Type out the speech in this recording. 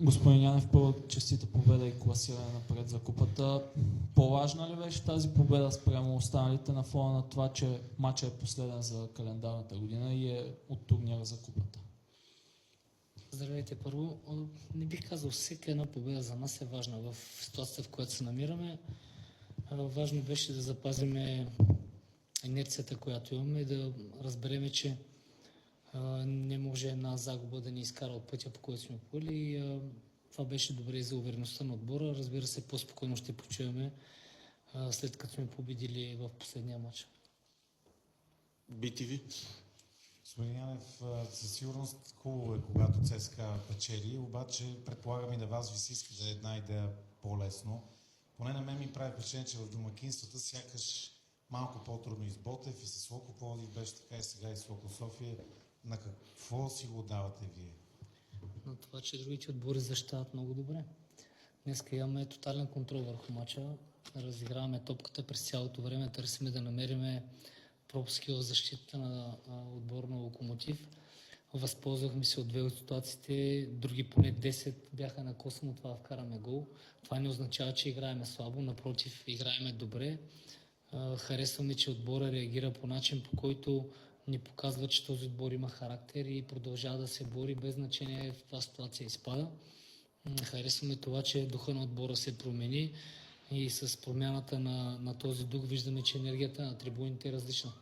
Господин Янев, първо честита победа и класиране напред за купата. По-важна ли беше тази победа спрямо останалите на фона на това, че матчът е последен за календарната година и е от турнира за купата? Здравейте първо. Не бих казал, всяка една победа за нас е важна в ситуацията, в която се намираме. Важно беше да запазим инерцията, която имаме и да разберем, че не може една загуба да ни изкара от пътя, по който сме поели. Това беше добре и за увереността на отбора. Разбира се, по-спокойно ще почуваме след като сме победили в последния матч. BTV. Господин Янев, със сигурност хубаво е, когато ЦСКА печели, обаче предполагам и на вас ви се иска да е една идея по-лесно. Поне на мен ми прави впечатление, че в домакинствата сякаш малко по-трудно и с Ботев и с Локо Пловдив беше така и сега и с Локо София. На какво си го давате вие? На това, че другите отбори защитават много добре. Днеска имаме тотален контрол върху мача. Разиграваме топката през цялото време, търсиме да намериме пропуски в защита на отбор на Локомотив. Възползвахме се от две от ситуациите, други поне 10 бяха на косъм, от това вкараме гол. Това не означава, че играеме слабо, напротив, играеме добре. Харесваме, че отбора реагира по начин, по който ни показва, че този отбор има характер и продължава да се бори без значение в каква ситуация изпада. Харесваме това, че духа на отбора се промени и с промяната на този дух виждаме, че енергията на трибуните е различна.